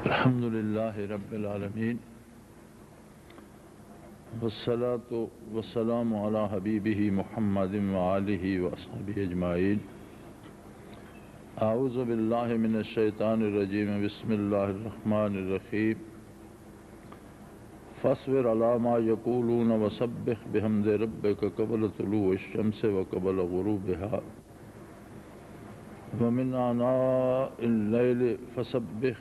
الحمد للہ رب العالمین والصلاة والسلام علی حبیبہ محمد وآلہ وصحبہ اجمعین۔ اعوذ باللہ من الشیطان الرجیم، بسم اللہ الرحمن الرحیم۔ فاصبر علی ما یقولون وسبح بحمد ربک قبل طلوع الشمس وقبل غروبها ومن آناء اللیل فسبح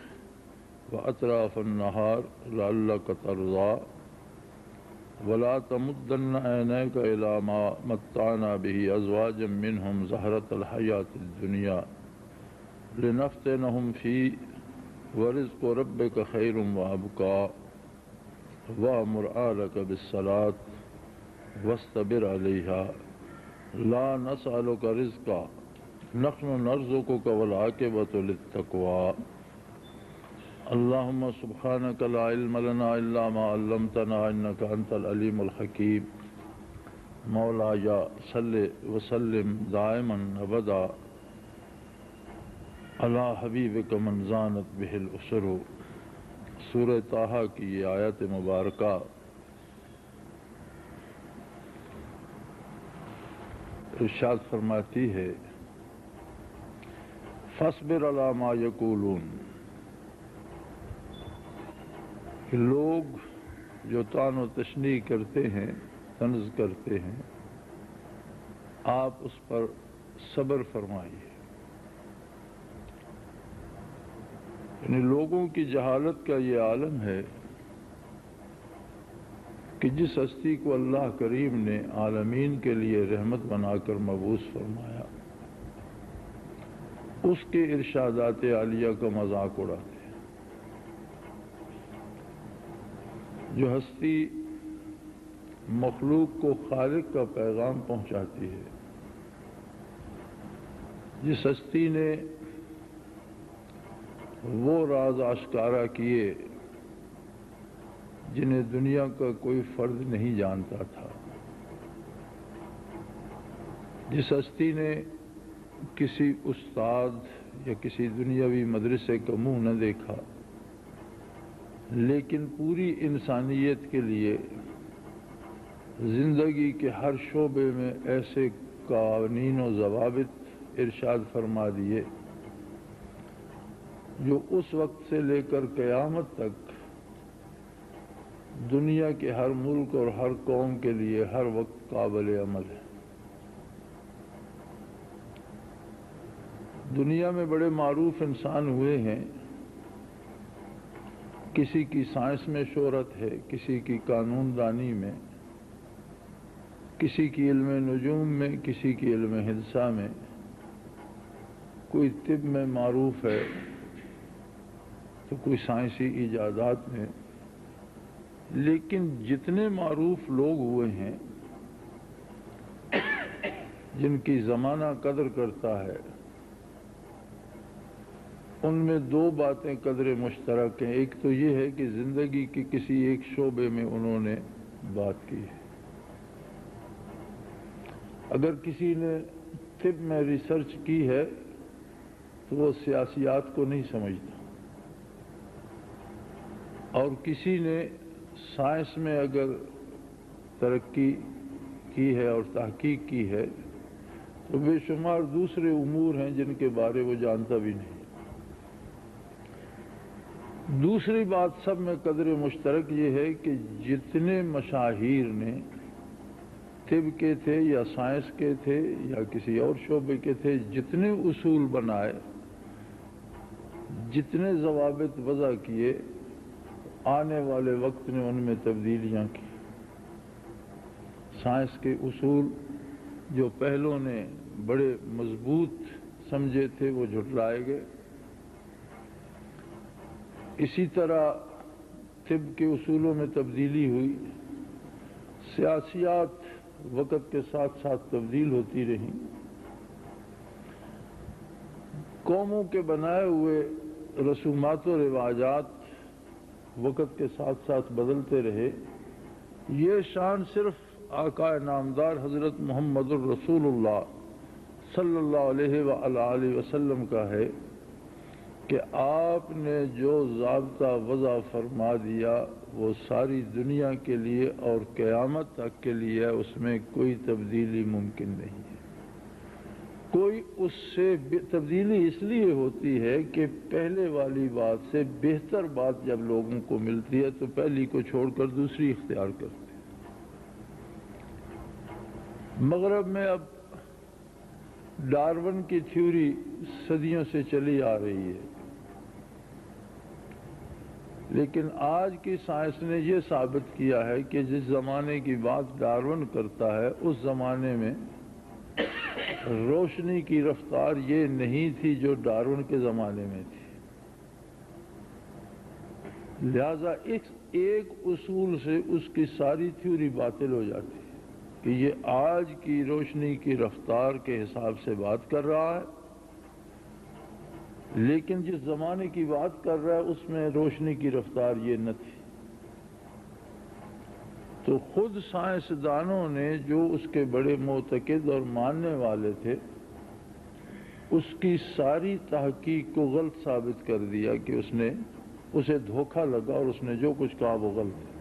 وأطراف النهار لعلك ترضى ولا تمدن عينيك إلى ما متعنا به أزواجا منهم زهرة الحياة الدنيا لنفتنهم فيه ورزق ربك خير وأبقى وأمر أهلك بالصلاة واصطبر عليها لا نسألك رزقا نحن نرزقك والعاقبة للتقوى اللهم سبحانك لا علم لنا إلا ما علمتنا إنك أنت العليم الحكيم مولاي صل وسلم دائما أبدا على حبيبك من زانت به الأسر۔ سورہ طٰہٰ کی یہ آیت مبارکہ ارشاد فرماتی ہے فاصبر علی ما یقولون، کہ لوگ جو طعن و تشنیع کرتے ہیں، طنز کرتے ہیں، آپ اس پر صبر فرمائیے۔ یعنی لوگوں کی جہالت کا یہ عالم ہے کہ جس ہستی کو اللہ کریم نے عالمین کے لیے رحمت بنا کر مبعوث فرمایا، اس کے ارشادات عالیہ کا مذاق اڑاتے ہیں۔ جو ہستی مخلوق کو خالق کا پیغام پہنچاتی ہے، جس ہستی نے وہ راز آشکارا کیے جنہیں دنیا کا کوئی فرد نہیں جانتا تھا، جس ہستی نے کسی استاد یا کسی دنیاوی مدرسے کا منہ نہ دیکھا، لیکن پوری انسانیت کے لیے زندگی کے ہر شعبے میں ایسے قوانین و ضوابط ارشاد فرما دیے جو اس وقت سے لے کر قیامت تک دنیا کے ہر ملک اور ہر قوم کے لیے ہر وقت قابل عمل ہے۔ دنیا میں بڑے معروف انسان ہوئے ہیں، کسی کی سائنس میں شہرت ہے، کسی کی قانون دانی میں، کسی کی علم نجوم میں، کسی کی علم ہندسہ میں، کوئی طب میں معروف ہے تو کوئی سائنسی ایجادات میں۔ لیکن جتنے معروف لوگ ہوئے ہیں جن کی زمانہ قدر کرتا ہے، ان میں دو باتیں قدر مشترک ہیں۔ ایک تو یہ ہے کہ زندگی کے کسی ایک شعبے میں انہوں نے بات کی ہے۔ اگر کسی نے طب میں ریسرچ کی ہے تو وہ سیاسیات کو نہیں سمجھتا، اور کسی نے سائنس میں اگر ترقی کی ہے اور تحقیق کی ہے تو بے شمار دوسرے امور ہیں جن کے بارے وہ جانتا بھی نہیں۔ دوسری بات سب میں قدر مشترک یہ ہے کہ جتنے مشاہیر نے طب کے تھے یا سائنس کے تھے یا کسی اور شعبے کے تھے، جتنے اصول بنائے، جتنے ضوابط وضع کیے، آنے والے وقت نے ان میں تبدیلیاں کی۔ سائنس کے اصول جو پہلوں نے بڑے مضبوط سمجھے تھے وہ جھٹلائے گئے۔ اسی طرح طب کے اصولوں میں تبدیلی ہوئی، سیاسیات وقت کے ساتھ ساتھ تبدیل ہوتی رہیں، قوموں کے بنائے ہوئے رسومات و رواجات وقت کے ساتھ ساتھ بدلتے رہے۔ یہ شان صرف آقا نامدار حضرت محمد الرسول اللہ صلی اللہ علیہ وآلہ وسلم کا ہے کہ آپ نے جو ضابطہ وضع فرما دیا وہ ساری دنیا کے لیے اور قیامت تک کے لیے، اس میں کوئی تبدیلی ممکن نہیں ہے۔ کوئی اس سے تبدیلی اس لیے ہوتی ہے کہ پہلے والی بات سے بہتر بات جب لوگوں کو ملتی ہے تو پہلی کو چھوڑ کر دوسری اختیار کرتے ہیں۔ مغرب میں اب ڈارون کی تھیوری صدیوں سے چلی آ رہی ہے، لیکن آج کی سائنس نے یہ ثابت کیا ہے کہ جس زمانے کی بات ڈارون کرتا ہے اس زمانے میں روشنی کی رفتار یہ نہیں تھی جو ڈارون کے زمانے میں تھی۔ لہذا ایک اصول سے اس کی ساری تھیوری باطل ہو جاتی ہے کہ یہ آج کی روشنی کی رفتار کے حساب سے بات کر رہا ہے، لیکن جس زمانے کی بات کر رہا ہے اس میں روشنی کی رفتار یہ نہ تھی۔ تو خود سائنسدانوں نے جو اس کے بڑے معتقد اور ماننے والے تھے اس کی ساری تحقیق کو غلط ثابت کر دیا کہ اسے دھوکہ لگا اور اس نے جو کچھ کہا وہ غلط ہے۔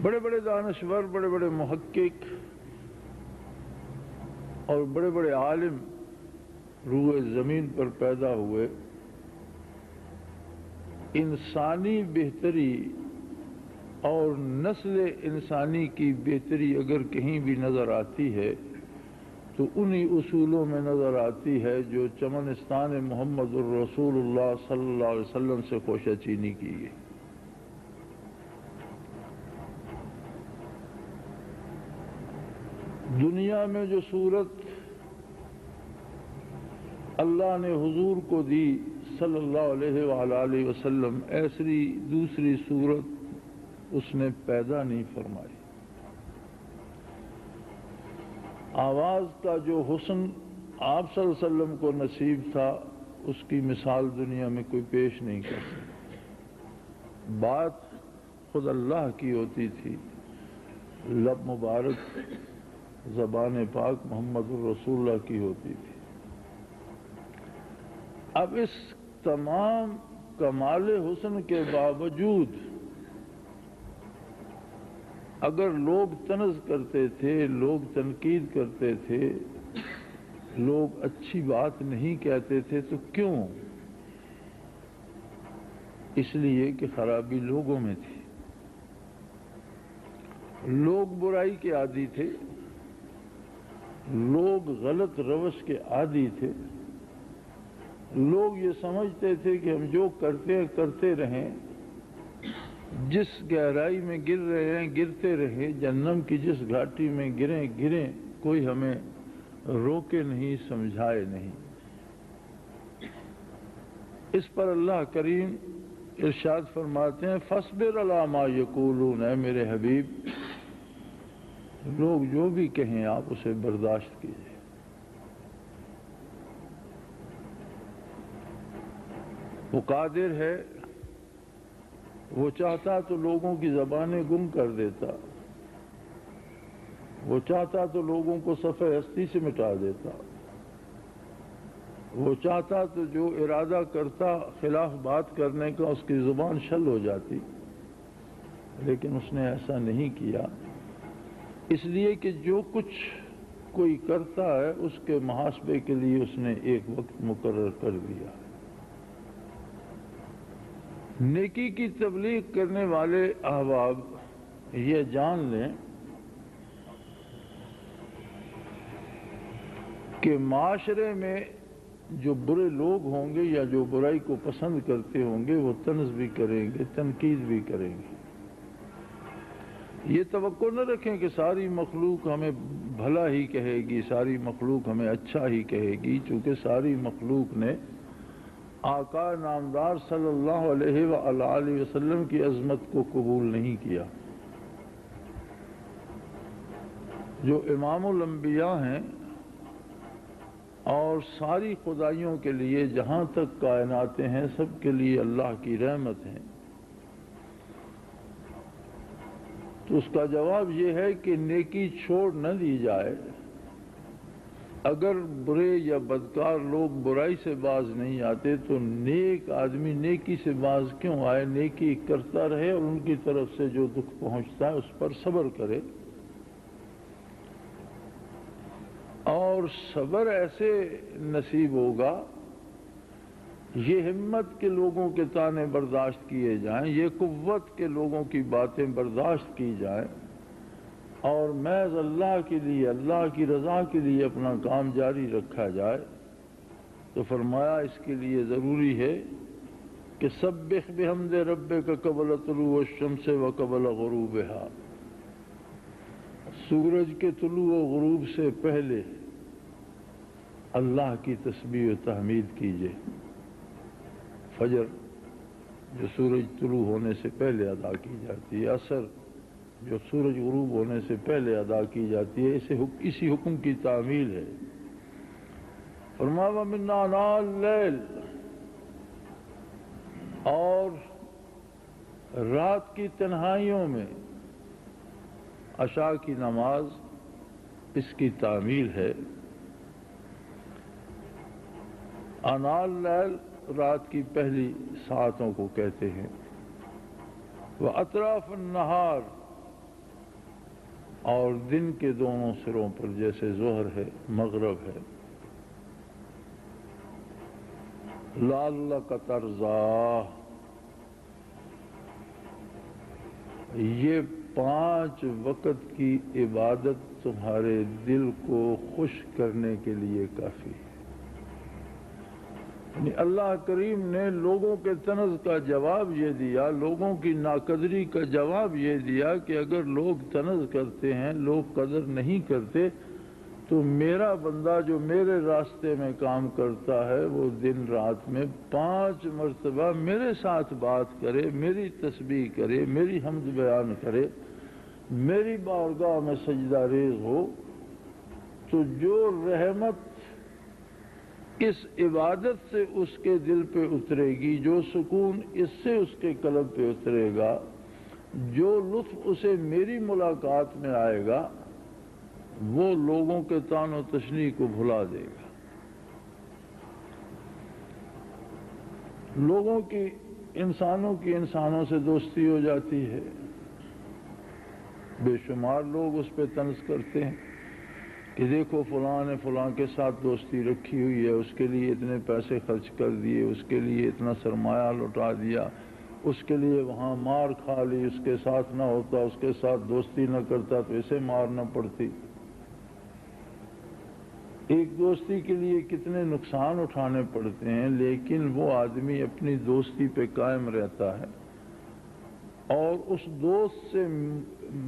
بڑے بڑے دانشور، بڑے بڑے محقق اور بڑے بڑے عالم روئے زمین پر پیدا ہوئے، انسانی بہتری اور نسل انسانی کی بہتری اگر کہیں بھی نظر آتی ہے تو انہی اصولوں میں نظر آتی ہے جو چمنستان محمد الرسول اللہ صلی اللہ علیہ وسلم سے خوشہ چینی کی گئی۔ دنیا میں جو صورت اللہ نے حضور کو دی صلی اللہ علیہ وآلہ وسلم، ایسی دوسری صورت اس نے پیدا نہیں فرمائی۔ آواز کا جو حسن آپ صلی اللہ علیہ وسلم کو نصیب تھا اس کی مثال دنیا میں کوئی پیش نہیں کر سکتا۔ بات خود اللہ کی ہوتی تھی، لب مبارک زبان پاک محمد الرسول اللہ کی ہوتی تھی۔ اب اس تمام کمال حسن کے باوجود اگر لوگ طنز کرتے تھے، لوگ تنقید کرتے تھے، لوگ اچھی بات نہیں کہتے تھے تو کیوں؟ اس لیے کہ خرابی لوگوں میں تھی۔ لوگ برائی کے عادی تھے، لوگ غلط روش کے عادی تھے، لوگ یہ سمجھتے تھے کہ ہم جو کرتے ہیں کرتے رہیں، جس گہرائی میں گر رہے ہیں گرتے رہیں، جہنم کی جس گھاٹی میں گریں، کوئی ہمیں روکے نہیں، سمجھائے نہیں۔ اس پر اللہ کریم ارشاد فرماتے ہیں فَاصْبِرْ عَلَىٰ مَا يَقُولُونَ، اے میرے حبیب لوگ جو بھی کہیں آپ اسے برداشت کیجیے۔ وہ قادر ہے، وہ چاہتا تو لوگوں کی زبانیں گم کر دیتا، وہ چاہتا تو لوگوں کو صفحہ ہستی سے مٹا دیتا، وہ چاہتا تو جو ارادہ کرتا خلاف بات کرنے کا اس کی زبان شل ہو جاتی، لیکن اس نے ایسا نہیں کیا، اس لیے کہ جو کچھ کوئی کرتا ہے اس کے محاسبے کے لیے اس نے ایک وقت مقرر کر دیا۔ نیکی کی تبلیغ کرنے والے احباب یہ جان لیں کہ معاشرے میں جو برے لوگ ہوں گے یا جو برائی کو پسند کرتے ہوں گے وہ طنز بھی کریں گے، تنقید بھی کریں گے۔ یہ توقع نہ رکھیں کہ ساری مخلوق ہمیں بھلا ہی کہے گی، ساری مخلوق ہمیں اچھا ہی کہے گی، چونکہ ساری مخلوق نے آقا نامدار صلی اللہ علیہ وآلہ وسلم کی عظمت کو قبول نہیں کیا۔ جو امام الانبیاء ہیں اور ساری خدائیوں کے لیے جہاں تک کائناتیں ہیں سب کے لیے اللہ کی رحمت ہے، تو اس کا جواب یہ ہے کہ نیکی چھوڑ نہ دی جائے، اگر برے یا بدکار لوگ برائی سے باز نہیں آتے تو نیک آدمی نیکی سے باز کیوں آئے؟ نیکی کرتا رہے اور ان کی طرف سے جو دکھ پہنچتا ہے اس پر صبر کرے، اور صبر ایسے نصیب ہوگا، یہ ہمت کے لوگوں کے تانے برداشت کیے جائیں، یہ قوت کے لوگوں کی باتیں برداشت کی جائیں، اور محض اللہ کے لیے، اللہ کی رضا کے لیے اپنا کام جاری رکھا جائے، تو فرمایا اس کے لیے ضروری ہے کہ سبح بحمد ربک قبل طلوع الشمس و قبل غروبها، سورج کے طلوع و غروب سے پہلے اللہ کی تسبیح و تحمید کیجیے۔ فجر جو سورج طلوع ہونے سے پہلے ادا کی جاتی ہے، عصر جو سورج غروب ہونے سے پہلے ادا کی جاتی ہے، اسی حکم کی تعمیل ہے۔ فرمایا وَمِنْ آنَاءِ اللَّيْلِ، اور رات کی تنہائیوں میں عشاء کی نماز اس کی تعمیل ہے۔ آناء اللیل رات کی پہلی ساعتوں کو کہتے ہیں، وَأَطْرَافَ النَّهَارِ، اور دن کے دونوں سروں پر، جیسے ظہر ہے، مغرب ہے۔ لَعَلَّكَ تَرْضَىٰ، یہ 5 وقت کی عبادت تمہارے دل کو خوش کرنے کے لیے کافی ہے۔ یعنی اللہ کریم نے لوگوں کے طنز کا جواب یہ دیا، لوگوں کی ناقدری کا جواب یہ دیا کہ اگر لوگ طنز کرتے ہیں، لوگ قدر نہیں کرتے، تو میرا بندہ جو میرے راستے میں کام کرتا ہے وہ دن رات میں 5 مرتبہ میرے ساتھ بات کرے، میری تسبیح کرے، میری حمد بیان کرے، میری بارگاہ میں سجدہ ریز ہو، تو جو رحمت اس عبادت سے اس کے دل پہ اترے گی، جو سکون اس سے اس کے قلب پہ اترے گا، جو لطف اسے میری ملاقات میں آئے گا، وہ لوگوں کے طعن و تشنیع کو بھلا دے گا۔ لوگوں کی، انسانوں کی انسانوں سے دوستی ہو جاتی ہے، بے شمار لوگ اس پہ طنز کرتے ہیں کہ دیکھو فلاں نے فلاں کے ساتھ دوستی رکھی ہوئی ہے، اس کے لیے اتنے پیسے خرچ کر دیے، اس کے لیے اتنا سرمایہ لٹا دیا، اس کے لیے وہاں مار کھا لی، اس کے ساتھ نہ ہوتا، اس کے ساتھ دوستی نہ کرتا تو اسے مار نہ پڑتی۔ ایک دوستی کے لیے کتنے نقصان اٹھانے پڑتے ہیں، لیکن وہ آدمی اپنی دوستی پہ قائم رہتا ہے اور اس دوست سے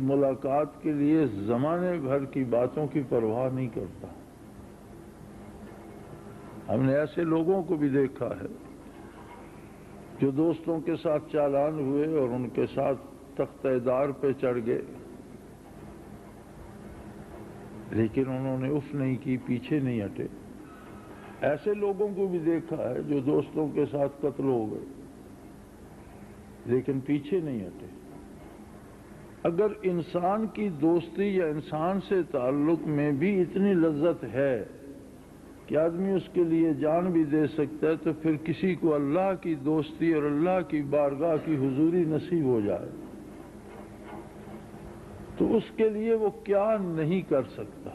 ملاقات کے لیے زمانے بھر کی باتوں کی پرواہ نہیں کرتا۔ ہم نے ایسے لوگوں کو بھی دیکھا ہے جو دوستوں کے ساتھ چالان ہوئے اور ان کے ساتھ تختہ دار پہ چڑھ گئے، لیکن انہوں نے اف نہیں کی، پیچھے نہیں ہٹے۔ ایسے لوگوں کو بھی دیکھا ہے جو دوستوں کے ساتھ قتل ہو گئے لیکن پیچھے نہیں ہٹے۔ اگر انسان کی دوستی یا انسان سے تعلق میں بھی اتنی لذت ہے کہ آدمی اس کے لیے جان بھی دے سکتا ہے، تو پھر کسی کو اللہ کی دوستی اور اللہ کی بارگاہ کی حضوری نصیب ہو جائے تو اس کے لیے وہ کیا نہیں کر سکتا۔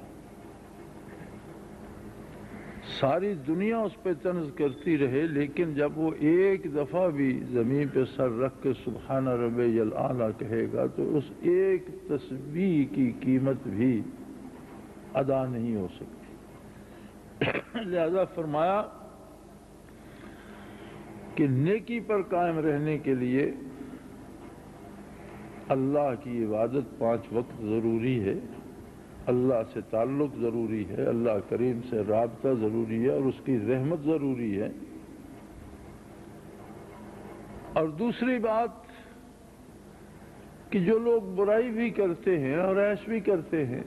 ساری دنیا اس پہ طنز کرتی رہے، لیکن جب وہ ایک دفعہ بھی زمین پہ سر رکھ کے سبحان ربی الاعلیٰ کہے گا تو اس ایک تسبیح کی قیمت بھی ادا نہیں ہو سکتی۔ لہذا فرمایا کہ نیکی پر قائم رہنے کے لیے اللہ کی عبادت 5 وقت ضروری ہے، اللہ سے تعلق ضروری ہے، اللہ کریم سے رابطہ ضروری ہے اور اس کی رحمت ضروری ہے۔ اور دوسری بات کہ جو لوگ برائی بھی کرتے ہیں اور عیش بھی کرتے ہیں،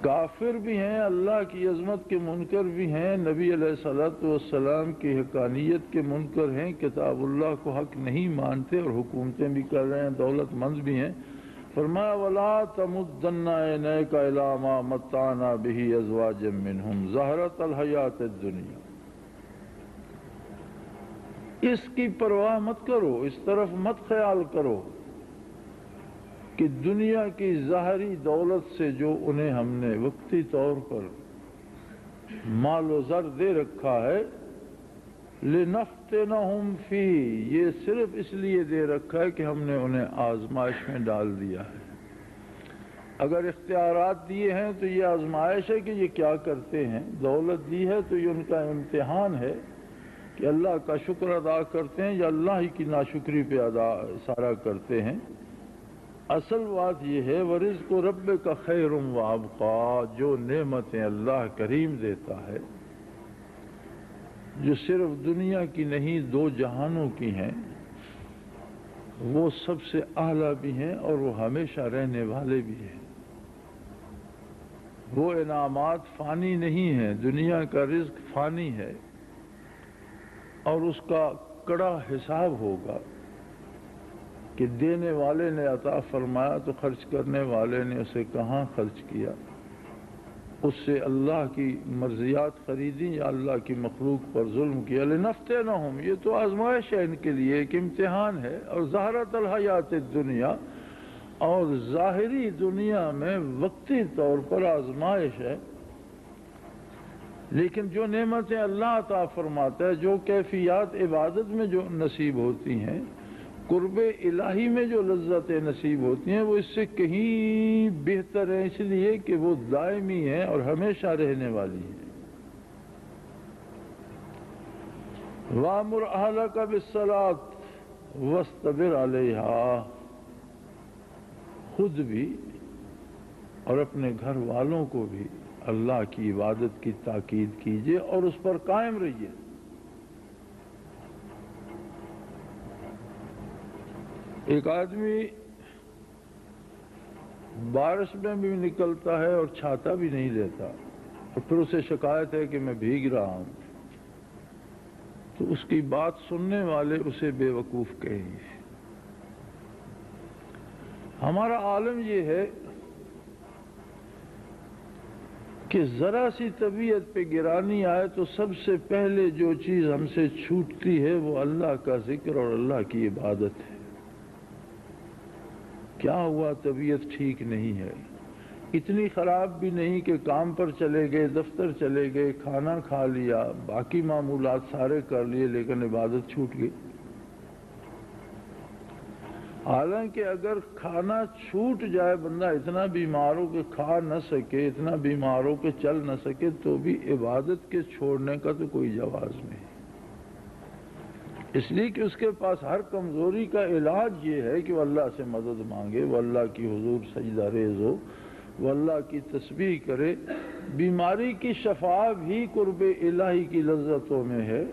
کافر بھی ہیں، اللہ کی عظمت کے منکر بھی ہیں، نبی علیہ الصلوۃ والسلام کی حقانیت کے منکر ہیں، کتاب اللہ کو حق نہیں مانتے اور حکومتیں بھی کر رہے ہیں، دولت مند بھی ہیں، فرمایا ولا تمدن عینیک الی ما متعنا بہ ازواجا منہم زہرۃ الحیات الدنیا، اس کی پرواہ مت کرو، اس طرف مت خیال کرو کہ دنیا کی ظاہری دولت سے جو انہیں ہم نے وقتی طور پر مال و زر دے رکھا ہے، لنفتنہم فی، یہ صرف اس لیے دے رکھا ہے کہ ہم نے انہیں آزمائش میں ڈال دیا ہے۔ اگر اختیارات دیے ہیں تو یہ آزمائش ہے کہ یہ کیا کرتے ہیں، دولت دی ہے تو یہ ان کا امتحان ہے کہ اللہ کا شکر ادا کرتے ہیں یا اللہ ہی کی ناشکری پہ سارا کرتے ہیں۔ اصل بات یہ ہے وَرِزْقُ رَبِّكَ خَيْرٌ وَأَبْقَىٰ، جو نعمتیں اللہ کریم دیتا ہے جو صرف دنیا کی نہیں دو جہانوں کی ہیں، وہ سب سے اعلیٰ بھی ہیں اور وہ ہمیشہ رہنے والے بھی ہیں۔ وہ انعامات فانی نہیں ہیں، دنیا کا رزق فانی ہے اور اس کا کڑا حساب ہوگا کہ دینے والے نے عطا فرمایا تو خرچ کرنے والے نے اسے کہاں خرچ کیا، اس سے اللہ کی مرضیات خریدی یا اللہ کی مخلوق پر ظلم کیا۔ لنفتنہم، یہ تو آزمائش ہے ان کے لیے، ایک امتحان ہے، اور زہرۃ الحیات الدنیا، اور ظاہری دنیا میں وقتی طور پر آزمائش ہے، لیکن جو نعمتیں اللہ عطا فرماتا ہے، جو کیفیات عبادت میں جو نصیب ہوتی ہیں، قرب الہی میں جو لذتیں نصیب ہوتی ہیں، وہ اس سے کہیں بہتر ہیں، اس لیے کہ وہ دائمی ہیں اور ہمیشہ رہنے والی ہیں۔ وَأْمُرْ أَهْلَكَ بِالصَّلَاةِ وَاسْتَبِرْ عَلَيْهَا، خود بھی اور اپنے گھر والوں کو بھی اللہ کی عبادت کی تاکید کیجیے اور اس پر قائم رہیے۔ ایک آدمی بارش میں بھی نکلتا ہے اور چھاتا بھی نہیں لیتا، اور پھر اسے شکایت ہے کہ میں بھیگ رہا ہوں، تو اس کی بات سننے والے اسے بے وقوف کہیں گے۔ ہمارا عالم یہ ہے کہ ذرا سی طبیعت پہ گرانی آئے تو سب سے پہلے جو چیز ہم سے چھوٹتی ہے وہ اللہ کا ذکر اور اللہ کی عبادت ہے۔ کیا ہوا؟ طبیعت ٹھیک نہیں ہے، اتنی خراب بھی نہیں کہ کام پر چلے گئے، دفتر چلے گئے، کھانا کھا لیا، باقی معمولات سارے کر لیے، لیکن عبادت چھوٹ گئی۔ حالانکہ اگر کھانا چھوٹ جائے، بندہ اتنا بیمار ہو کہ کھا نہ سکے، اتنا بیمار ہو کہ چل نہ سکے، تو بھی عبادت کے چھوڑنے کا تو کوئی جواز نہیں، اس لیے کہ اس کے پاس ہر کمزوری کا علاج یہ ہے کہ وہ اللہ سے مدد مانگے، وہ اللہ کی حضور سجدہ ریز ہو، وہ اللہ کی تسبیح کرے۔ بیماری کی شفا بھی قرب الہی کی لذتوں میں ہے،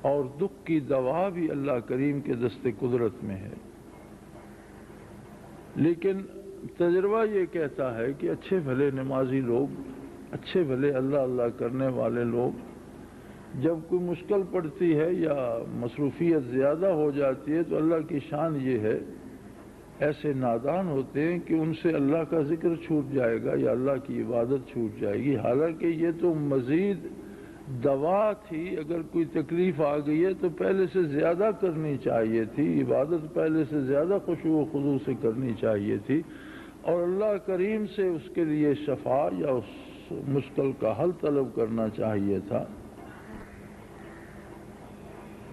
اور دکھ کی دوا بھی اللہ کریم کے دست قدرت میں ہے۔ لیکن تجربہ یہ کہتا ہے کہ اچھے بھلے نمازی لوگ، اچھے بھلے اللہ اللہ کرنے والے لوگ، جب کوئی مشکل پڑتی ہے یا مصروفیت زیادہ ہو جاتی ہے تو اللہ کی شان یہ ہے، ایسے نادان ہوتے ہیں کہ ان سے اللہ کا ذکر چھوٹ جائے گا یا اللہ کی عبادت چھوٹ جائے گی، حالانکہ یہ تو مزید دوا تھی۔ اگر کوئی تکلیف آ گئی ہے تو پہلے سے زیادہ کرنی چاہیے تھی، عبادت پہلے سے زیادہ خشوع و خضوع سے کرنی چاہیے تھی، اور اللہ کریم سے اس کے لیے شفا یا اس مشکل کا حل طلب کرنا چاہیے تھا۔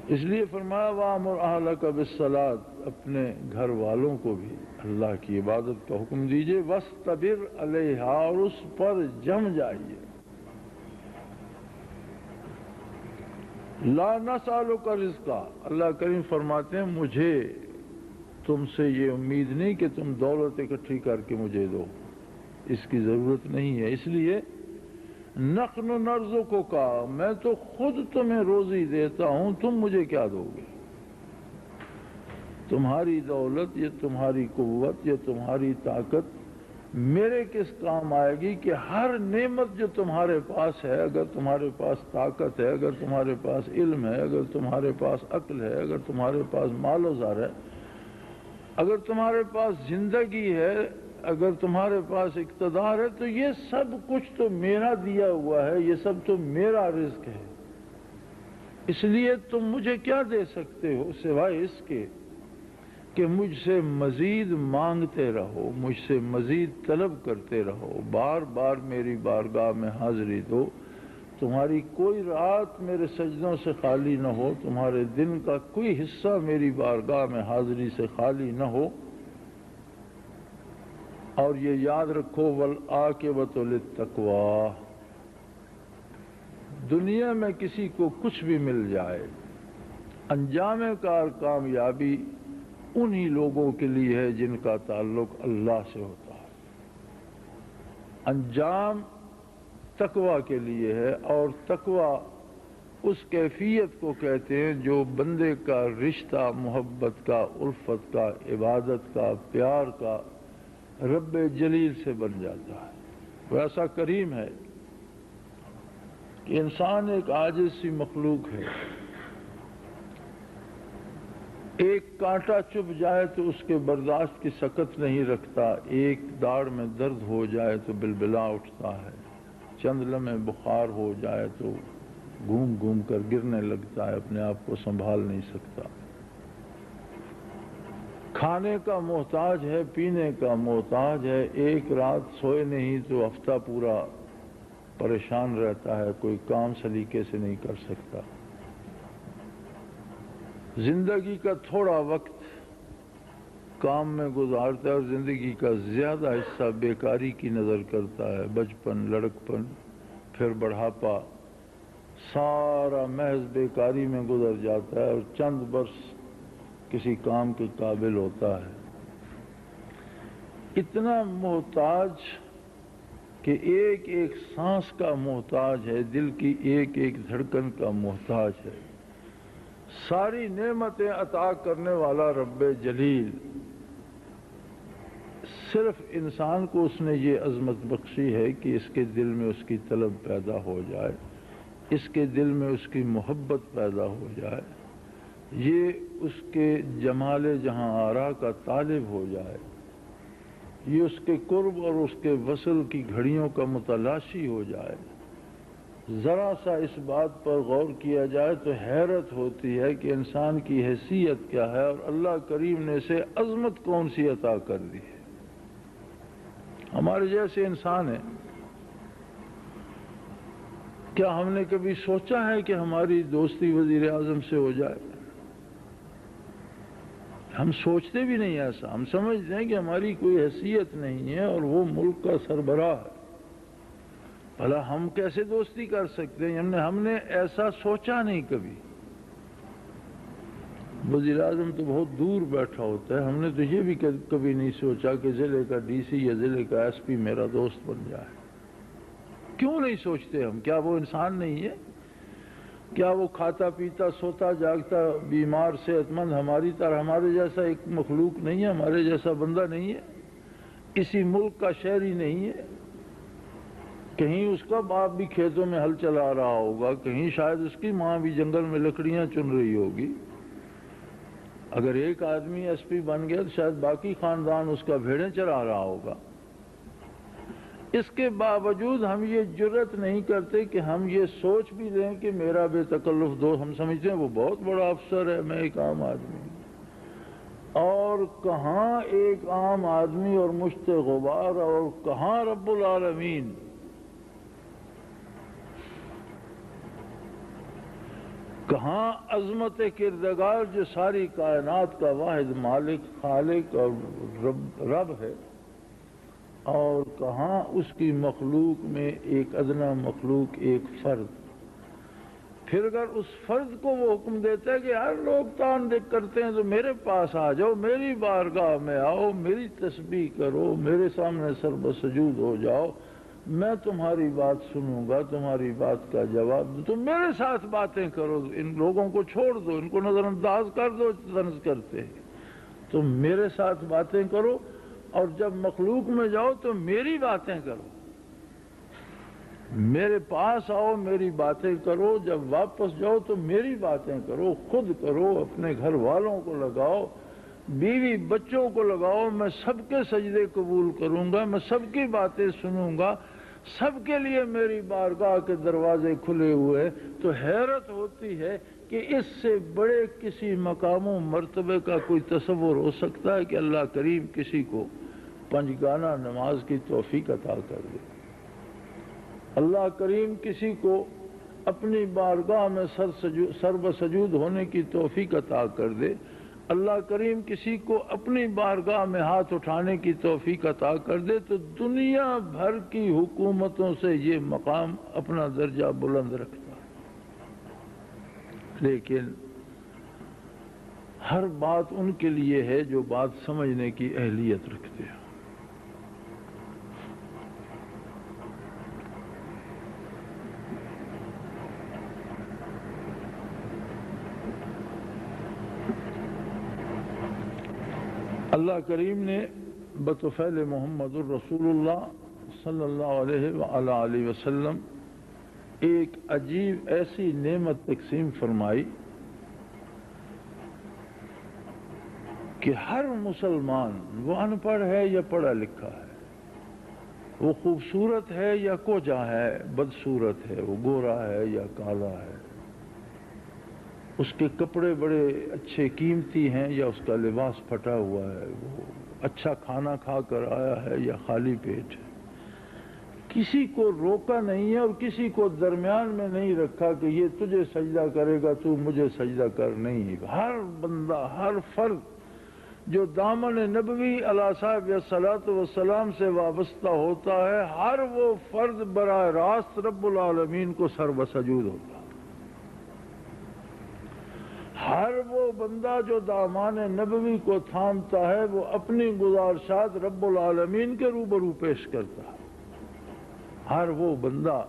اس لیے فرمایا وَأَمُرْ أَهْلَكَ بِالصَّلَاةِ، اپنے گھر والوں کو بھی اللہ کی عبادت کا حکم دیجئے، وَاسْتَبِرْ عَلَيْهَا، اور اس پر جم جائیے۔ لَا نَسْأَلُكَ رِزْقًا، اللہ کریم فرماتے ہیں مجھے تم سے یہ امید نہیں کہ تم دولت اکٹھی کر کے مجھے دو، اس کی ضرورت نہیں ہے، اس لیے نحن نرزقک، میں تو خود تمہیں روزی دیتا ہوں، تم مجھے کیا دو گے؟ تمہاری دولت یا تمہاری قوت یا تمہاری طاقت میرے کس کام آئے گی کہ ہر نعمت جو تمہارے پاس ہے، اگر تمہارے پاس طاقت ہے، اگر تمہارے پاس علم ہے، اگر تمہارے پاس عقل ہے، اگر تمہارے پاس مال و زر ہے، اگر تمہارے پاس زندگی ہے، اگر تمہارے پاس اقتدار ہے، تو یہ سب کچھ تو میرا دیا ہوا ہے، یہ سب تو میرا رزق ہے، اس لیے تم مجھے کیا دے سکتے ہو سوائے اس کے کہ مجھ سے مزید مانگتے رہو، مجھ سے مزید طلب کرتے رہو، بار بار میری بارگاہ میں حاضری دو، تمہاری کوئی رات میرے سجدوں سے خالی نہ ہو، تمہارے دن کا کوئی حصہ میری بارگاہ میں حاضری سے خالی نہ ہو، اور یہ یاد رکھو وَالْعَاقِبَةُ لِلتَّقْوَىٰ، دنیا میں کسی کو کچھ بھی مل جائے، انجام کار کامیابی انہی لوگوں کے لیے ہے جن کا تعلق اللہ سے ہوتا ہے، انجام تقویٰ کے لیے ہے، اور تقویٰ اس کیفیت کو کہتے ہیں جو بندے کا رشتہ محبت کا، الفت کا، عبادت کا، پیار کا رب جلیل سے بن جاتا ہے۔ وہ ایسا کریم ہے کہ انسان ایک عاجز سی مخلوق ہے، ایک کانٹا چبھ جائے تو اس کے برداشت کی سکت نہیں رکھتا، ایک داڑھ میں درد ہو جائے تو بلبلا اٹھتا ہے، چند لمحے بخار ہو جائے تو گھوم گھوم کر گرنے لگتا ہے، اپنے آپ کو سنبھال نہیں سکتا، کھانے کا محتاج ہے، پینے کا محتاج ہے، ایک رات سوئے نہیں تو ہفتہ پورا پریشان رہتا ہے، کوئی کام سلیقے سے نہیں کر سکتا، زندگی کا تھوڑا وقت کام میں گزارتا ہے اور زندگی کا زیادہ حصہ بیکاری کی نظر کرتا ہے، بچپن، لڑکپن، پھر بڑھاپا، سارا محض بیکاری میں گزر جاتا ہے اور چند برس کسی کام کے قابل ہوتا ہے، اتنا محتاج کہ ایک ایک سانس کا محتاج ہے، دل کی ایک ایک دھڑکن کا محتاج ہے، ساری نعمتیں عطا کرنے والا رب جلیل، صرف انسان کو اس نے یہ عظمت بخشی ہے کہ اس کے دل میں اس کی طلب پیدا ہو جائے، اس کے دل میں اس کی محبت پیدا ہو جائے، یہ اس کے جمال جہاں آرا کا طالب ہو جائے، یہ اس کے قرب اور اس کے وصل کی گھڑیوں کا متلاشی ہو جائے، ذرا سا اس بات پر غور کیا جائے تو حیرت ہوتی ہے کہ انسان کی حیثیت کیا ہے اور اللہ کریم نے اسے عظمت کون سی عطا کر دی ہے۔ ہمارے جیسے انسان ہیں، کیا ہم نے کبھی سوچا ہے کہ ہماری دوستی وزیر اعظم سے ہو جائے؟ ہم سوچتے بھی نہیں ایسا، ہم سمجھتے ہیں کہ ہماری کوئی حیثیت نہیں ہے اور وہ ملک کا سربراہ ہے، بھلا ہم کیسے دوستی کر سکتے ہیں؟ ہم نے ایسا سوچا نہیں کبھی، وزیر اعظم تو بہت دور بیٹھا ہوتا ہے، ہم نے تو یہ بھی کبھی نہیں سوچا کہ ضلع کا ڈی سی یا ضلع کا ایس پی میرا دوست بن جائے۔ کیوں نہیں سوچتے ہم؟ کیا وہ انسان نہیں ہے؟ کیا وہ کھاتا پیتا سوتا جاگتا بیمار صحت مند ہماری طرح ہمارے جیسا ایک مخلوق نہیں ہے، ہمارے جیسا بندہ نہیں ہے، اسی ملک کا شہری نہیں ہے؟ کہیں اس کا باپ بھی کھیتوں میں ہل چلا رہا ہوگا، کہیں شاید اس کی ماں بھی جنگل میں لکڑیاں چن رہی ہوگی، اگر ایک آدمی ایس پی بن گیا تو شاید باقی خاندان اس کا بھیڑیں چرا رہا ہوگا، اس کے باوجود ہم یہ جرت نہیں کرتے کہ ہم یہ سوچ بھی لیں کہ میرا بے تکلف دوست، ہم سمجھتے ہیں وہ بہت بڑا افسر ہے، میں ایک عام آدمی ہوں، اور کہاں ایک عام آدمی اور مشت غبار، اور کہاں رب العالمین، کہاں عظمت کردگار جو ساری کائنات کا واحد مالک، خالق اور رب ہے، اور کہاں اس کی مخلوق میں ایک ادنا مخلوق، ایک فرد، پھر اگر اس فرد کو وہ حکم دیتا ہے کہ ہر لوگ تان دیکھ کرتے ہیں تو میرے پاس آ جاؤ، میری بارگاہ میں آؤ، میری تسبیح کرو، میرے سامنے سر بسجود ہو جاؤ، میں تمہاری بات سنوں گا، تمہاری بات کا جواب دوں، تم میرے ساتھ باتیں کرو، ان لوگوں کو چھوڑ دو، ان کو نظر انداز کر دو، طنز کرتے ہیں، تم میرے ساتھ باتیں کرو، اور جب مخلوق میں جاؤ تو میری باتیں کرو، میرے پاس آؤ، میری باتیں کرو، جب واپس جاؤ تو میری باتیں کرو، خود کرو، اپنے گھر والوں کو لگاؤ، بیوی بچوں کو لگاؤ، میں سب کے سجدے قبول کروں گا، میں سب کی باتیں سنوں گا، سب کے لیے میری بارگاہ کے دروازے کھلے ہوئے، تو حیرت ہوتی ہے کہ اس سے بڑے کسی مقام و مرتبے کا کوئی تصور ہو سکتا ہے کہ اللہ کریم کسی کو پنجگانہ نماز کی توفیق عطا کر دے، اللہ کریم کسی کو اپنی بارگاہ میں سر بسجود ہونے کی توفیق عطا کر دے، اللہ کریم کسی کو اپنی بارگاہ میں ہاتھ اٹھانے کی توفیق عطا کر دے، تو دنیا بھر کی حکومتوں سے یہ مقام اپنا درجہ بلند رکھتا ہے۔ لیکن ہر بات ان کے لیے ہے جو بات سمجھنے کی اہلیت رکھتے ہیں۔ اللہ کریم نے بطفیل محمد الرسول اللہ صلی اللہ علیہ وآلہ وسلم ایک عجیب ایسی نعمت تقسیم فرمائی کہ ہر مسلمان، وہ ان پڑھ ہے یا پڑھا لکھا ہے، وہ خوبصورت ہے یا کوجا ہے، بدصورت ہے، وہ گورا ہے یا کالا ہے، اس کے کپڑے بڑے اچھے قیمتی ہیں یا اس کا لباس پھٹا ہوا ہے، وہ اچھا کھانا کھا کر آیا ہے یا خالی پیٹ ہے، کسی کو روکا نہیں ہے اور کسی کو درمیان میں نہیں رکھا کہ یہ تجھے سجدہ کرے گا تو مجھے سجدہ کر، نہیں۔ ہر بندہ، ہر فرد جو دامن نبوی علیہ صاحب صلاۃ والسلام سے وابستہ ہوتا ہے، ہر وہ فرد براہ راست رب العالمین کو سر بسجود ہوتا ہے۔ ہر وہ بندہ جو دامان نبوی کو تھامتا ہے، وہ اپنی گزارشات رب العالمین کے روبرو پیش کرتا ہے۔ ہر وہ بندہ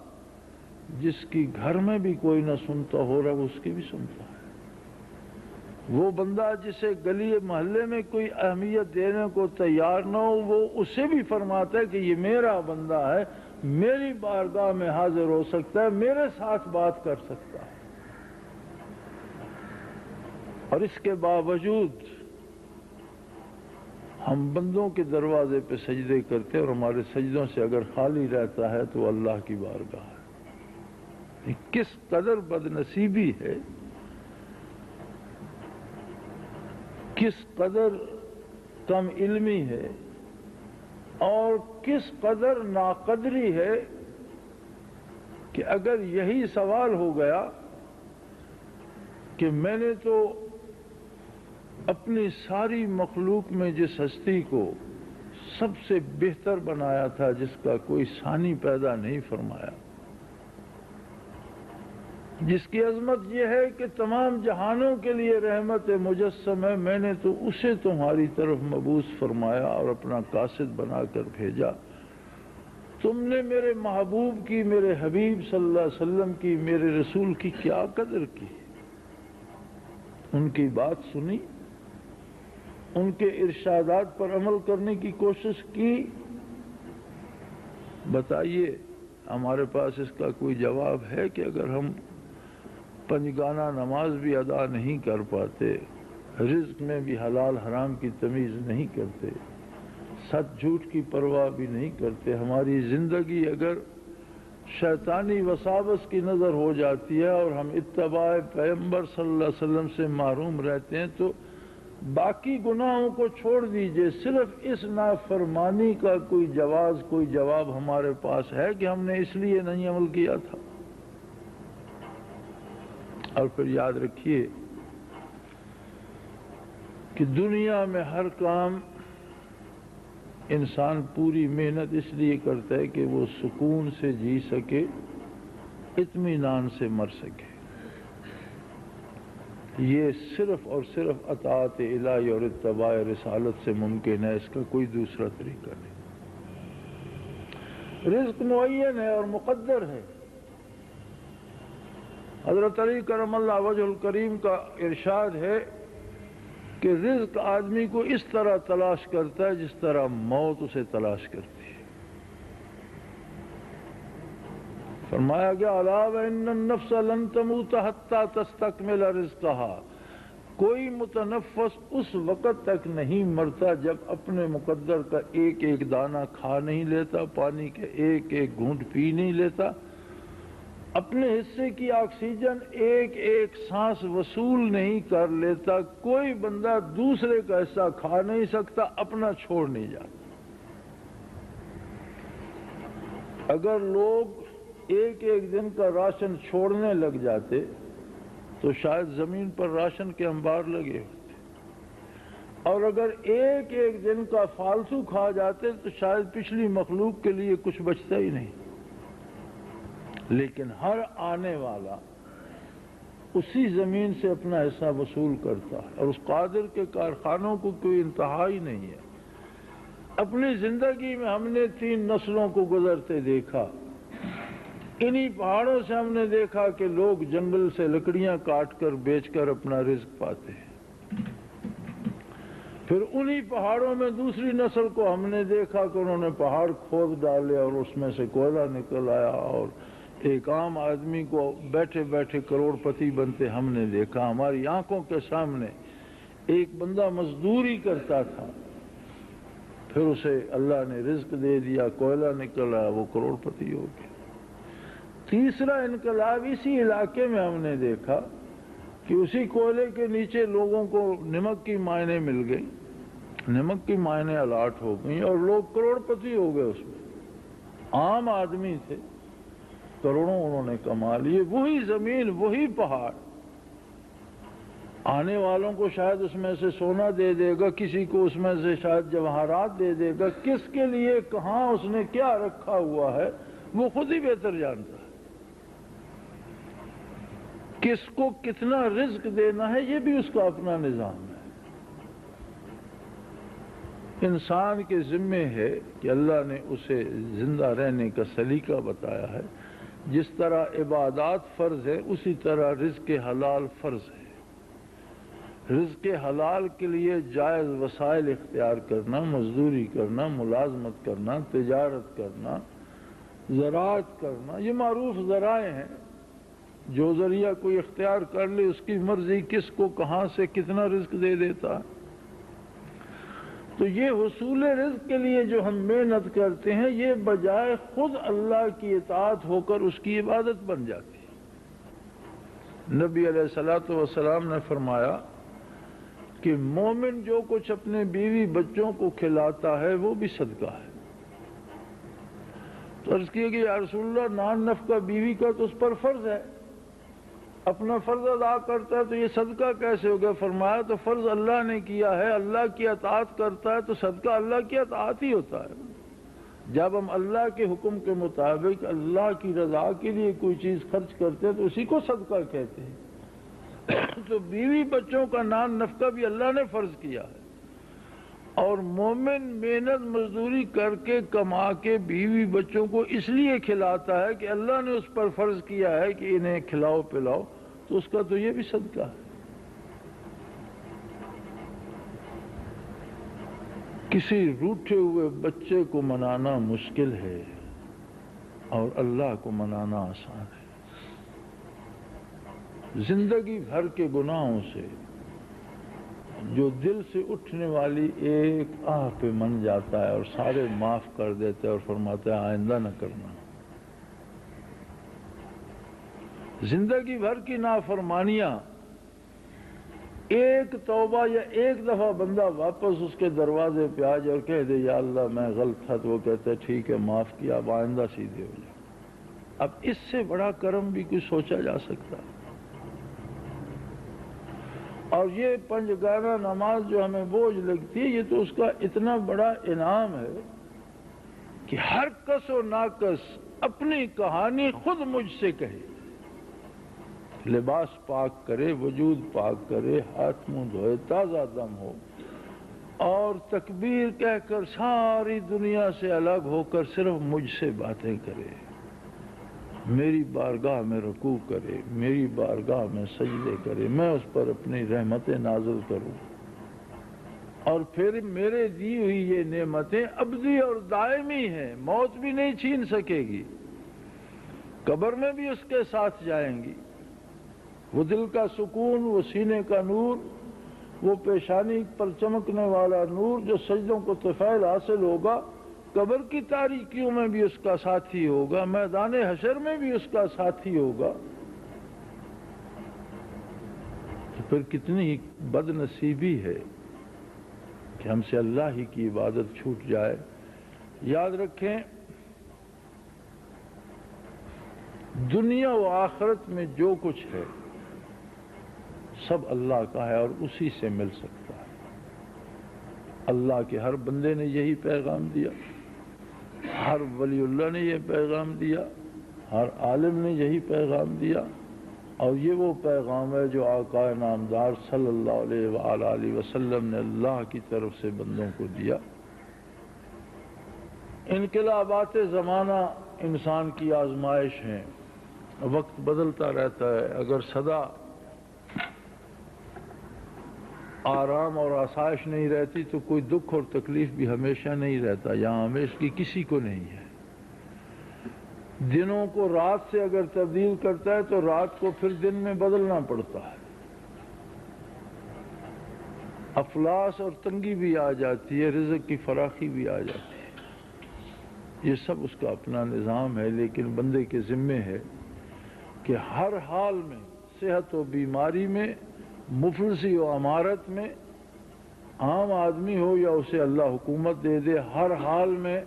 جس کی گھر میں بھی کوئی نہ سنتا ہو رہا، وہ اس کی بھی سنتا ہے۔ وہ بندہ جسے گلی محلے میں کوئی اہمیت دینے کو تیار نہ ہو، وہ اسے بھی فرماتا ہے کہ یہ میرا بندہ ہے، میری بارگاہ میں حاضر ہو سکتا ہے، میرے ساتھ بات کر سکتا ہے۔ اور اس کے باوجود ہم بندوں کے دروازے پہ سجدے کرتے ہیں، اور ہمارے سجدوں سے اگر خالی رہتا ہے تو اللہ کی بارگاہ ہے۔ کس قدر بد نصیبی ہے، کس قدر کم علمی ہے، اور کس قدر ناقدری ہے کہ اگر یہی سوال ہو گیا کہ میں نے تو اپنی ساری مخلوق میں جس ہستی کو سب سے بہتر بنایا تھا، جس کا کوئی ثانی پیدا نہیں فرمایا، جس کی عظمت یہ ہے کہ تمام جہانوں کے لیے رحمت مجسم ہے، میں نے تو اسے تمہاری طرف مبعوث فرمایا اور اپنا قاصد بنا کر بھیجا، تم نے میرے محبوب کی، میرے حبیب صلی اللہ علیہ وسلم کی، میرے رسول کی کیا قدر کی؟ ان کی بات سنی، ان کے ارشادات پر عمل کرنے کی کوشش کی؟ بتائیے، ہمارے پاس اس کا کوئی جواب ہے کہ اگر ہم پنجگانہ نماز بھی ادا نہیں کر پاتے، رزق میں بھی حلال حرام کی تمیز نہیں کرتے، سچ جھوٹ کی پرواہ بھی نہیں کرتے، ہماری زندگی اگر شیطانی وساوس کی نظر ہو جاتی ہے اور ہم اتباع پیغمبر صلی اللہ علیہ وسلم سے محروم رہتے ہیں، تو باقی گناہوں کو چھوڑ دیجئے، صرف اس نافرمانی کا کوئی جواب ہمارے پاس ہے کہ ہم نے اس لیے نہیں عمل کیا تھا؟ اور پھر یاد رکھیے کہ دنیا میں ہر کام انسان پوری محنت اس لیے کرتا ہے کہ وہ سکون سے جی سکے، اطمینان سے مر سکے۔ یہ صرف اور صرف اطاعت الہی اور اتباع رسالت سے ممکن ہے، اس کا کوئی دوسرا طریقہ نہیں۔ رزق معین ہے اور مقدر ہے۔ حضرت علی کرم اللہ وجہ الکریم کا ارشاد ہے کہ رزق آدمی کو اس طرح تلاش کرتا ہے جس طرح موت اسے تلاش کرتی ہے۔ فرمایا گیا الا وان النفس لن تموت حتى تستكمل رزقها، کوئی متنفس اس وقت تک نہیں مرتا جب اپنے مقدر کا ایک ایک دانہ کھا نہیں لیتا، پانی کے ایک ایک گھونٹ پی نہیں لیتا، اپنے حصے کی آکسیجن ایک ایک سانس وصول نہیں کر لیتا، کوئی بندہ دوسرے کا حصہ کھا نہیں سکتا، اپنا چھوڑ نہیں جاتا۔ اگر لوگ ایک ایک دن کا راشن چھوڑنے لگ جاتے تو شاید زمین پر راشن کے انبار لگے ہوتے، اور اگر ایک ایک دن کا فالتو کھا جاتے تو شاید پچھلی مخلوق کے لیے کچھ بچتا ہی نہیں۔ لیکن ہر آنے والا اسی زمین سے اپنا حصہ وصول کرتا ہے، اور اس قادر کے کارخانوں کو کوئی انتہا ہی نہیں ہے۔ اپنی زندگی میں ہم نے 3 نسلوں کو گزرتے دیکھا۔ انہی پہاڑوں سے ہم نے دیکھا کہ لوگ جنگل سے لکڑیاں کاٹ کر بیچ کر اپنا رزق پاتے ہیں۔ پھر انہی پہاڑوں میں دوسری نسل کو ہم نے دیکھا کہ انہوں نے پہاڑ کھود ڈالے اور اس میں سے کوئلہ نکل آیا، اور ایک عام آدمی کو بیٹھے بیٹھے کروڑ پتی بنتے ہم نے دیکھا۔ ہماری آنکھوں کے سامنے ایک بندہ مزدوری کرتا تھا، پھر اسے اللہ نے رزق دے دیا، کوئلہ نکل آیا، وہ کروڑ پتی ہو گیا۔ تیسرا انقلاب اسی علاقے میں ہم نے دیکھا کہ اسی کوئلے کے نیچے لوگوں کو نمک کی مائنیں مل گئی، نمک کی مائنیں الاٹ ہو گئیں اور لوگ کروڑ پتی ہو گئے۔ اس میں عام آدمی تھے، کروڑوں انہوں نے کما لیے۔ وہی زمین، وہی پہاڑ آنے والوں کو شاید اس میں سے سونا دے دے گا، کسی کو اس میں سے شاید جواہرات دے دے گا، کس کے لیے کہاں اس نے کیا رکھا ہوا ہے وہ خود ہی بہتر جانتا ہے۔ کس کو کتنا رزق دینا ہے یہ بھی اس کا اپنا نظام ہے۔ انسان کے ذمے ہے کہ اللہ نے اسے زندہ رہنے کا سلیقہ بتایا ہے۔ جس طرح عبادات فرض ہے اسی طرح رزق حلال فرض ہے۔ رزق حلال کے لیے جائز وسائل اختیار کرنا، مزدوری کرنا، ملازمت کرنا، تجارت کرنا، زراعت کرنا، یہ معروف ذرائع ہیں۔ جو ذریعہ کوئی اختیار کر لے اس کی مرضی کس کو کہاں سے کتنا رزق دے دیتا ہے۔ تو یہ حصول رزق کے لیے جو ہم محنت کرتے ہیں یہ بجائے خود اللہ کی اطاعت ہو کر اس کی عبادت بن جاتی ہے۔ نبی علیہ الصلوۃ والسلام نے فرمایا کہ مومن جو کچھ اپنے بیوی بچوں کو کھلاتا ہے وہ بھی صدقہ ہے۔ تو عرض کیا کہ یا رسول اللہ نان نفقہ بیوی کا تو اس پر فرض ہے، اپنا فرض ادا کرتا ہے تو یہ صدقہ کیسے ہو گیا؟ فرمایا تو فرض اللہ نے کیا ہے، اللہ کی اطاعت کرتا ہے تو صدقہ اللہ کی اطاعت ہی ہوتا ہے۔ جب ہم اللہ کے حکم کے مطابق اللہ کی رضا کے لیے کوئی چیز خرچ کرتے ہیں تو اسی کو صدقہ کہتے ہیں۔ تو بیوی بچوں کا نان نفقہ بھی اللہ نے فرض کیا ہے، اور مومن محنت مزدوری کر کے کما کے بیوی بچوں کو اس لیے کھلاتا ہے کہ اللہ نے اس پر فرض کیا ہے کہ انہیں کھلاؤ پلاؤ، تو اس کا تو یہ بھی صدقہ ہے۔ کسی روٹھے ہوئے بچے کو منانا مشکل ہے اور اللہ کو منانا آسان ہے۔ زندگی بھر کے گناہوں سے جو دل سے اٹھنے والی ایک آہ پہ من جاتا ہے اور سارے معاف کر دیتے اور فرماتا ہے آئندہ نہ کرنا۔ زندگی بھر کی نافرمانیاں ایک توبہ یا ایک دفعہ بندہ واپس اس کے دروازے پہ آ جائے اور کہہ دے یا اللہ میں غلط تھا، تو وہ کہتا ہے ٹھیک ہے معاف کیا، اب آئندہ سیدھے ہو جائے۔ اب اس سے بڑا کرم بھی کوئی سوچا جا سکتا ہے؟ اور یہ پنجگانہ نماز جو ہمیں بوجھ لگتی ہے یہ تو اس کا اتنا بڑا انعام ہے کہ ہر کس و ناکس اپنی کہانی خود مجھ سے کہے، لباس پاک کرے، وجود پاک کرے، ہاتھ منہ دھوئے، تازہ دم ہو اور تکبیر کہہ کر ساری دنیا سے الگ ہو کر صرف مجھ سے باتیں کرے، میری بارگاہ میں رکوع کرے، میری بارگاہ میں سجدے کرے، میں اس پر اپنی رحمتیں نازل کروں، اور پھر میرے دی ہوئی یہ نعمتیں ابدی اور دائمی ہیں، موت بھی نہیں چھین سکے گی، قبر میں بھی اس کے ساتھ جائیں گی۔ وہ دل کا سکون، وہ سینے کا نور، وہ پیشانی پر چمکنے والا نور جو سجدوں کو طفیل حاصل ہوگا، قبر کی تاریکیوں میں بھی اس کا ساتھی ہوگا، میدان حشر میں بھی اس کا ساتھی ہوگا، تو پھر کتنی بد نصیبی ہے کہ ہم سے اللہ ہی کی عبادت چھوٹ جائے۔ یاد رکھیں، دنیا و آخرت میں جو کچھ ہے سب اللہ کا ہے اور اسی سے مل سکتا ہے۔ اللہ کے ہر بندے نے یہی پیغام دیا، ہر ولی اللہ نے یہ پیغام دیا، ہر عالم نے یہی پیغام دیا، اور یہ وہ پیغام ہے جو آقا نامدار صلی اللہ علیہ وآلہ وسلم نے اللہ کی طرف سے بندوں کو دیا۔ انقلابات زمانہ انسان کی آزمائش ہیں، وقت بدلتا رہتا ہے۔ اگر سدا آرام اور آسائش نہیں رہتی تو کوئی دکھ اور تکلیف بھی ہمیشہ نہیں رہتا، یہاں ہمیشہ کسی کو نہیں ہے۔ دنوں کو رات سے اگر تبدیل کرتا ہے تو رات کو پھر دن میں بدلنا پڑتا ہے۔ افلاس اور تنگی بھی آ جاتی ہے، رزق کی فراخی بھی آ جاتی ہے، یہ سب اس کا اپنا نظام ہے، لیکن بندے کے ذمے ہے کہ ہر حال میں، صحت و بیماری میں، مفلسی و امارت میں، عام آدمی ہو یا اسے اللہ حکومت دے دے، ہر حال میں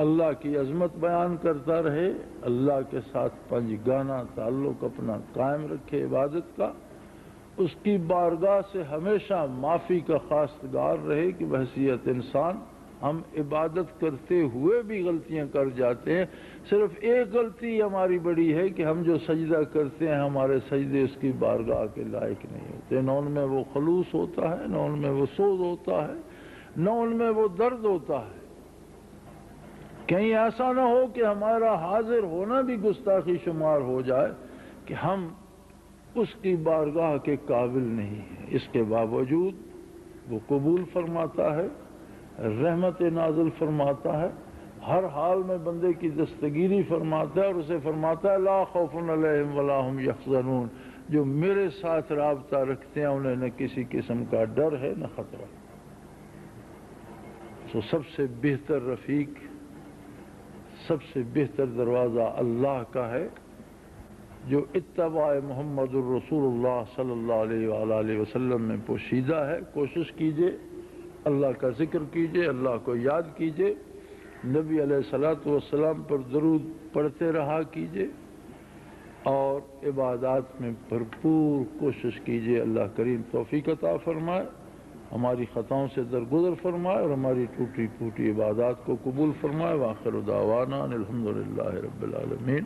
اللہ کی عظمت بیان کرتا رہے، اللہ کے ساتھ پنجگانہ تعلق اپنا قائم رکھے عبادت کا، اس کی بارگاہ سے ہمیشہ معافی کا خواستگار رہے کہ بحیثیت انسان ہم عبادت کرتے ہوئے بھی غلطیاں کر جاتے ہیں، صرف ایک غلطی ہماری بڑی ہے کہ ہم جو سجدہ کرتے ہیں ہمارے سجدے اس کی بارگاہ کے لائق نہیں ہوتے، نہ ان میں وہ خلوص ہوتا ہے، نہ ان میں وہ سوز ہوتا ہے، نہ ان میں وہ درد ہوتا ہے۔ کہیں ایسا نہ ہو کہ ہمارا حاضر ہونا بھی گستاخی شمار ہو جائے کہ ہم اس کی بارگاہ کے قابل نہیں ہیں، اس کے باوجود وہ قبول فرماتا ہے، رحمت نازل فرماتا ہے، ہر حال میں بندے کی دستگیری فرماتا ہے، اور اسے فرماتا ہے لا خوف علیہم ولا هم یحزنون، جو میرے ساتھ رابطہ رکھتے ہیں انہیں نہ کسی قسم کا ڈر ہے نہ خطرہ۔ تو سب سے بہتر رفیق، سب سے بہتر دروازہ اللہ کا ہے، جو اتباع محمد الرسول اللہ صلی اللہ علیہ وآلہ وسلم میں پوشیدہ ہے۔ کوشش کیجئے، اللہ کا ذکر کیجئے، اللہ کو یاد کیجئے، نبی علیہ الصلوۃ والسلام پر درود پڑھتے رہا کیجئے، اور عبادات میں بھرپور کوشش کیجئے۔ اللہ کریم توفیق عطا فرمائے، ہماری خطاؤں سے درگزر فرمائے، اور ہماری ٹوٹی پھوٹی عبادات کو قبول فرمائے۔ وآخر دعوانا الحمدللہ رب العالمین۔